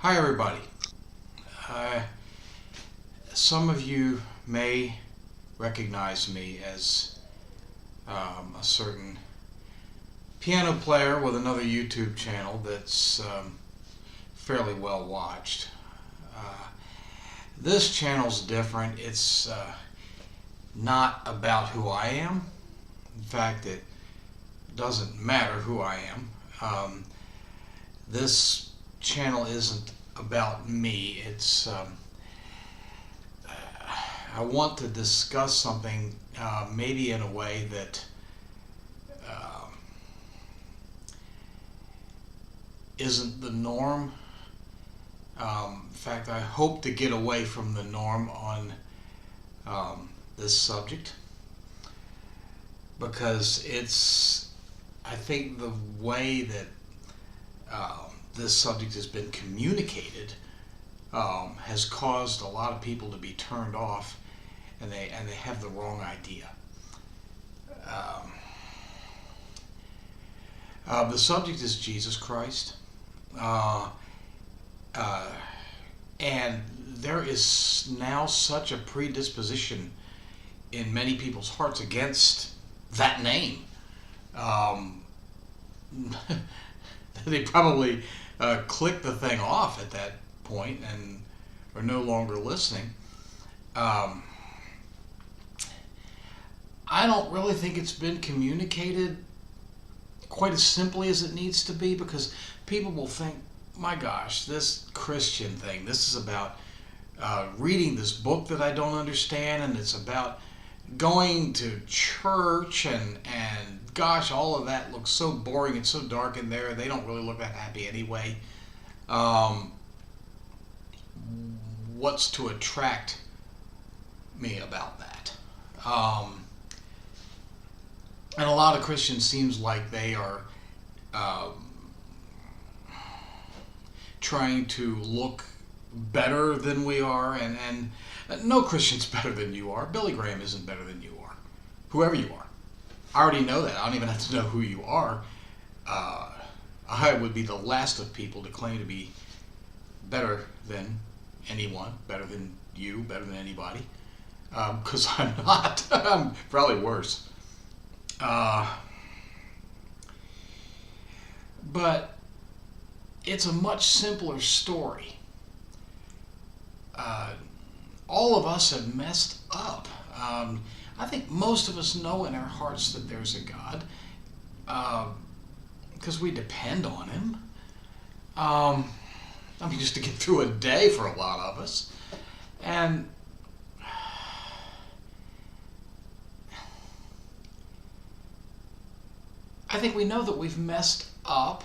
Hi everybody. Uh, some of you may recognize me as a certain piano player with another YouTube channel that's fairly well watched. Uh, this channel's different. It's not about who I am. In fact, it doesn't matter who I am. This channel isn't about me. It's I want to discuss something maybe in a way that isn't the norm. In fact, I hope to get away from the norm on this subject, because I think the way that this subject has been communicated has caused a lot of people to be turned off, and they have the wrong idea. The subject is Jesus Christ, and there is now such a predisposition in many people's hearts against that name. They probably click the thing off at that point and are no longer listening. I don't really think it's been communicated quite as simply as it needs to be, because people will think, my gosh, this Christian thing, this is about reading this book that I don't understand, and it's about going to church, and gosh, all of that looks so boring and so dark in there. They don't really look that happy anyway. What's to attract me about that? And a lot of Christians seems like they are trying to look better than we are, and no Christian's better than you are. Billy Graham isn't better than you are. Whoever you are. I already know that. I don't even have to know who you are. I would be the last of people to claim to be better than anyone, better than you, better than anybody, because I'm not. I'm probably worse. But it's a much simpler story. All of us have messed up. I think most of us know in our hearts that there's a God, because we depend on Him. I mean, just to get through a day for a lot of us. And I think we know that we've messed up,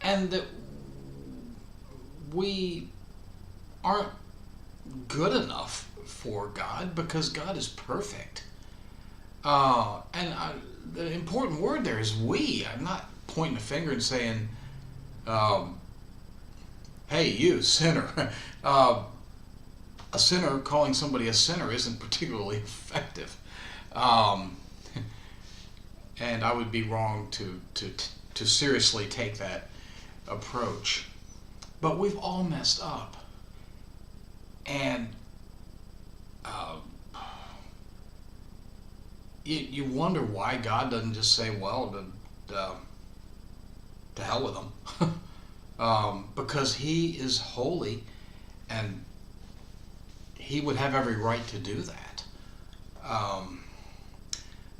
and that we aren't good enough for God, because God is perfect. The important word there is we. I'm not pointing a finger and saying, hey, you, sinner. A sinner, calling somebody a sinner isn't particularly effective. And I would be wrong to seriously take that approach. But we've all messed up. And you wonder why God doesn't just say, well, to hell with them. Because He is holy, and He would have every right to do that.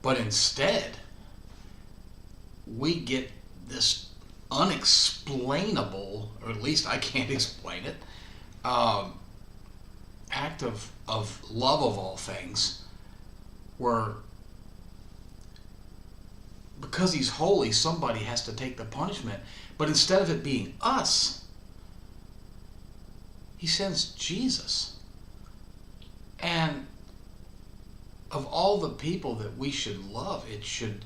But instead, we get this unexplainable, or at least I can't explain it, act of love of all things, where because He's holy, somebody has to take the punishment. But instead of it being us, He sends Jesus. And of all the people that we should love, it should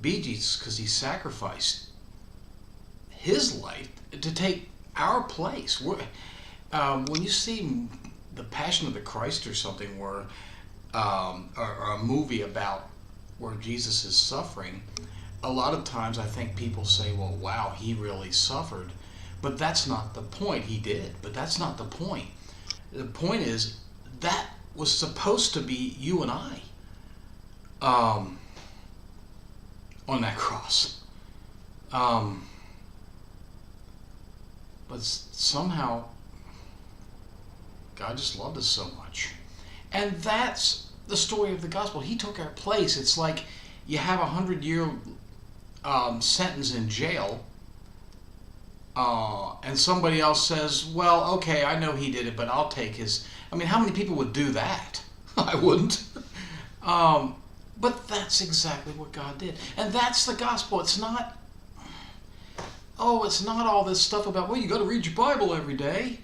be Jesus, because He sacrificed His life to take our place. When you see the Passion of the Christ or something, where or a movie about where Jesus is suffering, a lot of times I think people say, well, wow, He really suffered. But that's not the point. He did, but that's not the point. The point is that was supposed to be you and I on that cross. But somehow God just loved us so much. And that's the story of the gospel. He took our place. It's like you have a 100-year sentence in jail, and somebody else says, well, okay, I know he did it, but I'll take his... I mean, how many people would do that? I wouldn't. But that's exactly what God did. And that's the gospel. It's not... Oh, it's not all this stuff about, well, you got to read your Bible every day.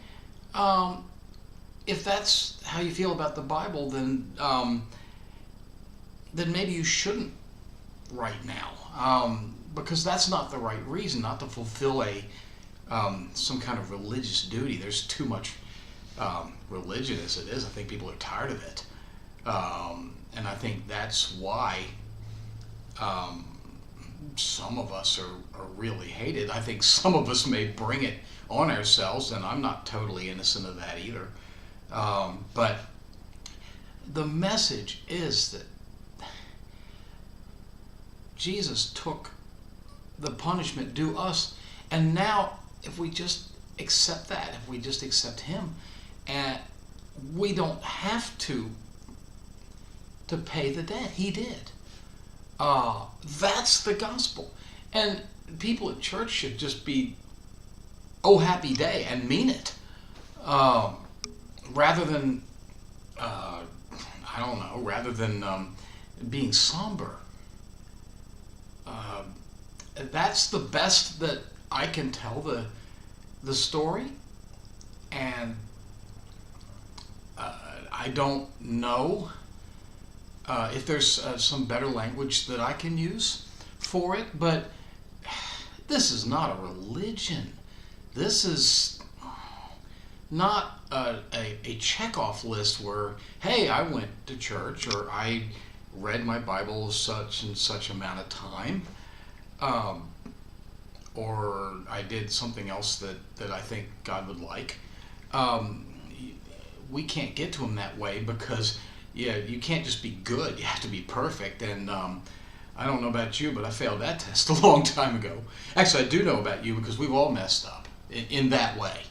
If that's how you feel about the Bible, then maybe you shouldn't right now, because that's not the right reason, not to fulfill some kind of religious duty. There's too much religion as it is. I think people are tired of it, and I think that's why some of us are really hated. I think some of us may bring it on ourselves, and I'm not totally innocent of that either. But the message is that Jesus took the punishment due us, and now if we just accept that, if we just accept Him, and we don't have to pay the debt. He did. That's the gospel. And people at church should just be, oh, happy day, and mean it. Rather than, being somber. That's the best that I can tell the story. And I don't know if there's some better language that I can use for it, but this is not a religion. This is not a checkoff list where, hey, I went to church, or I read my Bible such and such amount of time, or I did something else that I think God would like. We can't get to Him that way, because you can't just be good. You have to be perfect. And I don't know about you, but I failed that test a long time ago. Actually, I do know about you, because we've all messed up in that way.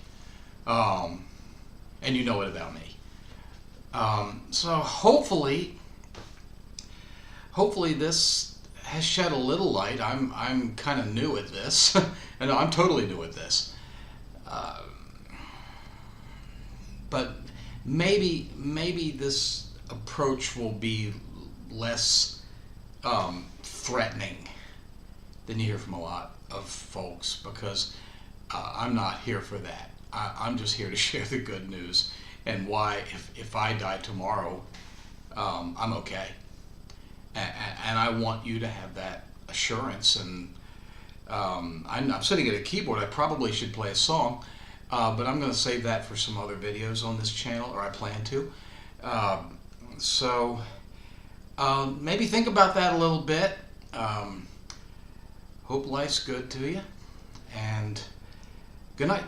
And you know it about me. So hopefully this has shed a little light. I'm kind of new at this. And I'm totally new at this. But maybe this approach will be less threatening than you hear from a lot of folks, because I'm not here for that. I'm just here to share the good news, and why if I die tomorrow, I'm okay. And I want you to have that assurance. And I'm sitting at a keyboard. I probably should play a song, but I'm going to save that for some other videos on this channel, or I plan to. So maybe think about that a little bit. Hope life's good to you, and good night.